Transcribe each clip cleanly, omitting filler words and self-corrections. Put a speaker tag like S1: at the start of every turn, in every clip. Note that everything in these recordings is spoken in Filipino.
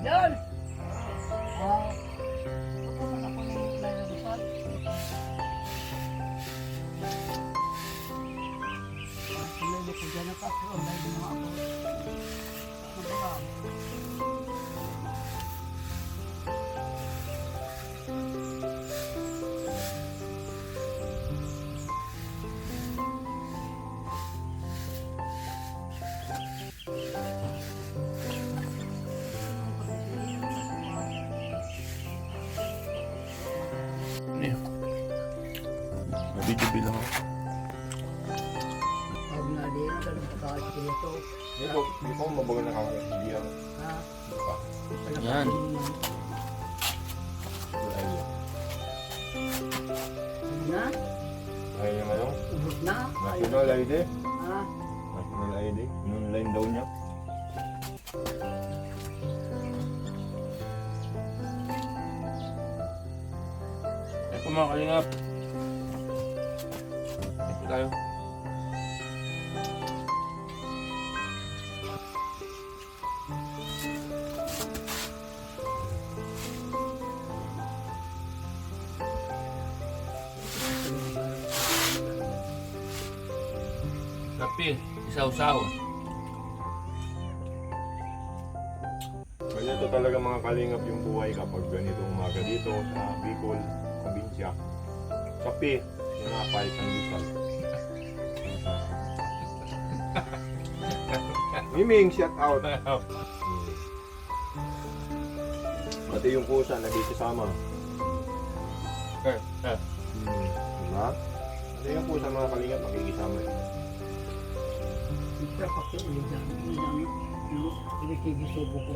S1: Doon! Wow. Ako man ako nang nalalasan. Tuloy ko dyan na patron dahil mga ako. Magkakam.
S2: Nabidyo bilang ako.
S1: Pag na din, ganun pagkakasya ito.
S3: Hindi po mabagal na ako. Hindi ako.
S1: Ha?
S2: Yan.
S1: Na?
S3: Ayaw niya ngayon.
S1: Ubus na?
S3: National ID.
S1: Ha?
S3: National ID. Inonline daw niya.
S2: Ay po mga kalingap. Ito tayo. Kape, isaw-saw.
S3: Ganito talaga mga kalingap yung buhay kapag ganito umaga dito sa Bicol, probinsya. Kape, sinapay, sandipan. Miming, shout out. Pati yung pusa nagkikisama. Diba? Pati yung pusa mga kalingap makikisama.
S1: Siyempre, pakiulitan. Inikikisubo ko.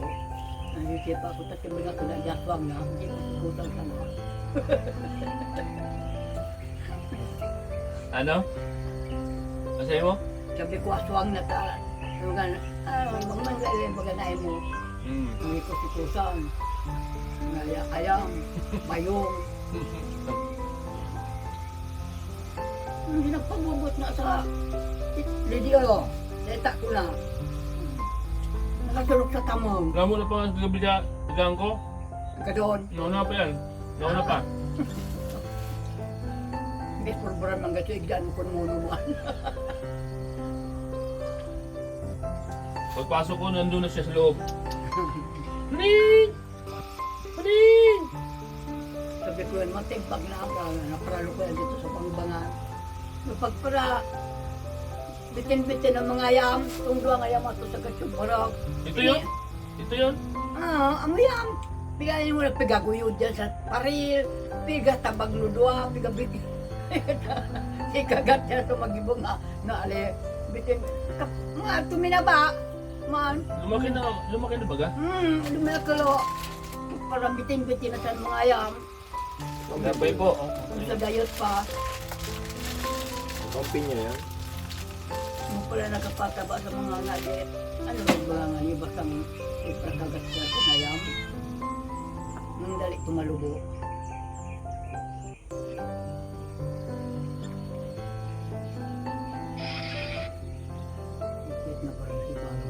S1: Nangyisipa ko tayo mga kinagaswang na. Hindi ko sigutan ka na.
S2: Ano? Masaya mo?
S1: Sabi ko aswang na ta. Magmangalay maganain mo. Hindi ko sikusan. Ayang, mayong. Hindi nagpabugot na sa video. Deta ko na. Nakasulok sa tamong.
S2: Alam mo na pa nga bigang ko?
S1: Kadon.
S2: Nauna pa yan. Nauna pa.
S1: Hindi program ang gato. Igdaan ko muna mo.
S2: Pagpasok ko, nandun na siya sa loob. Paning! Paning!
S1: Sabi ko yan, matimpag na ako. Naparalo ko yan dito sa pangbangan. Pagpara, bitin-bitin ang mga yam. Tungdo ang yam ato sa gatsumbarag.
S2: Ito yun? Ito yun?
S1: Ang yam. Pigayin mo na pigaguyod dyan sa paril. Piga tabag ludwa. Piga bitin. Ikagat yan sa magibong na ali. Bitin. Mga tuminaba. Man.
S2: Lumaki na baga?
S1: Lumakalo. Parang bitin-bitin na sa mga yam.
S2: Napay po.
S1: Kung sa gayot pa.
S3: Ang pinya yan.
S1: Kung pala nakapataba sa mga ngalit. Ano ba nga niyo bastang iprakagat siya sa nayam? Nang dali tumalubo. Ipit na parang si Pano.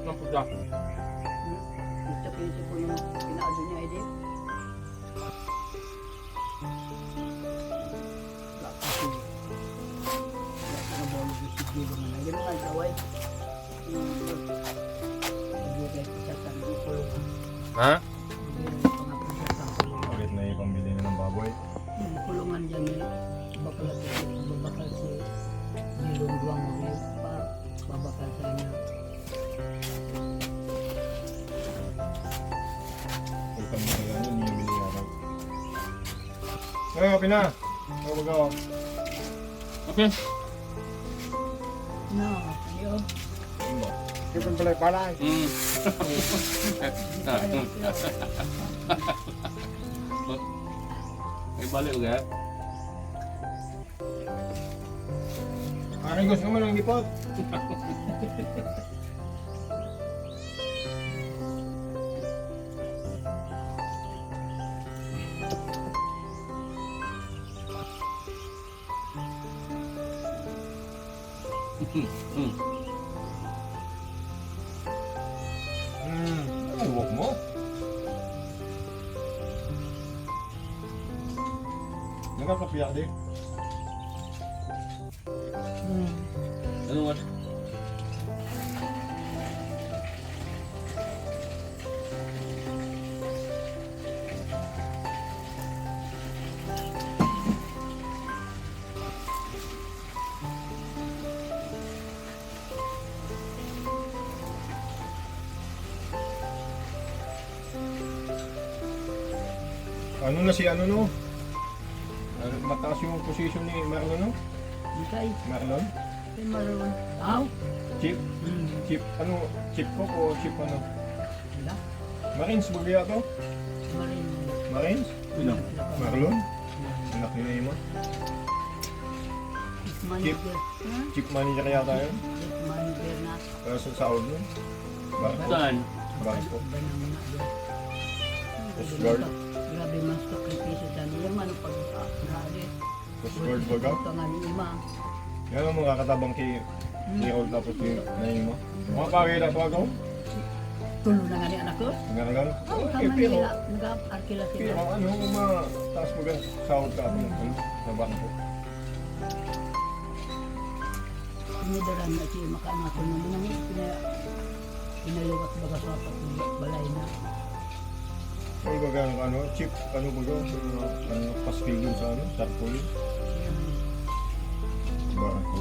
S2: Ang puta.
S1: Gusto pinsi ko yung pinaado niya, Edith. Kasi nakabawal ko si Gilo na naging mga gaway. Nagbigay ko siya sa kulungan.
S2: Ha?
S1: Nagbigay ko nga po siya sa kulungan.
S3: Bakit na ipambili na ng baboy?
S1: Yung kulungan dyan niya, babakal si Gilong Duwang mo pa, babakal sa niya.
S3: Huwag kang mga yan, hindi yung bili yan. Ngayon, Pina. Huwag ako.
S2: Okay.
S1: No, yun.
S3: Ano ba? Siyempre pala palay.
S2: May balik ugat.
S3: Parang gusto mo ng lipot. piyak di.
S2: Ano nga?
S3: Ano na si ano no? Mataas yung position ni Marlon no?
S1: Ikay,
S3: Marlon?
S1: ay maroon. Aw,
S3: Chip? Chip ano? Chip ko o chip ano?
S1: wala.
S3: Marines ba kaya to?
S1: Marin.
S3: Marines? Marlon? Anak ni Naima?
S1: Manager. Ha?
S3: Chip manager yata yun?
S1: Manager na.
S3: Para sa sahod nun? Barko?
S2: Saan?
S3: Barko?
S1: Banang na doon.
S3: Coast Guard?
S1: Grabe mas sakripisyo sa niya. Ano pag grabe.
S3: Coast Guard baga?
S1: Ito nga ni Ima.
S3: Yan ang mga katabang kay Harold tapos ni Naima. Mga pakita to ako?
S1: Tulo na nga ni anak ko.
S3: Nga nga?
S1: Oh,
S3: Okay,
S1: tama
S3: pero
S1: nila. Nag-arkila sila.
S3: pero ano kung mataas mo gan sahod ka ano, sa bangko?
S1: Pinidaran na siya makaanakon naman nang pinaliwat baga sa balay na.
S3: Ano ba gano'n ano? Chip ano ba gano'n? Ano paskil dun sa ano? Sarpoli? Barko.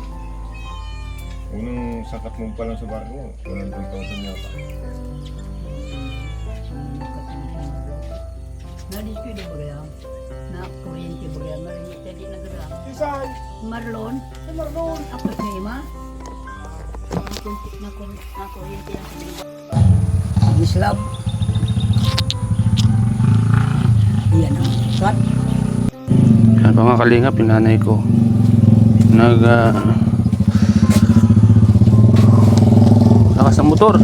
S3: Unang sakat mo pa lang sa barko, 100,000 yata.
S1: Nadis ko di ba kaya? Na kuryente ba kaya? Marinit na di nagara.
S3: Isan!
S1: Marlon? Sa Marlon? Ako sa Ima? Na kuryente na sa Ima. Islam. Yan ang kat.
S2: Yan pa mga kalingap, yung nanay ko lakas ng motor.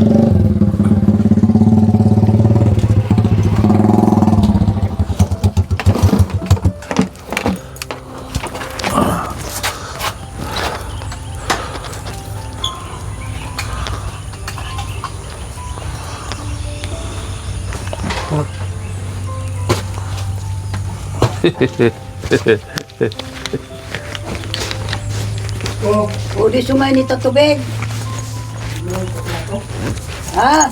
S1: O di sumay ni tubig. Ha?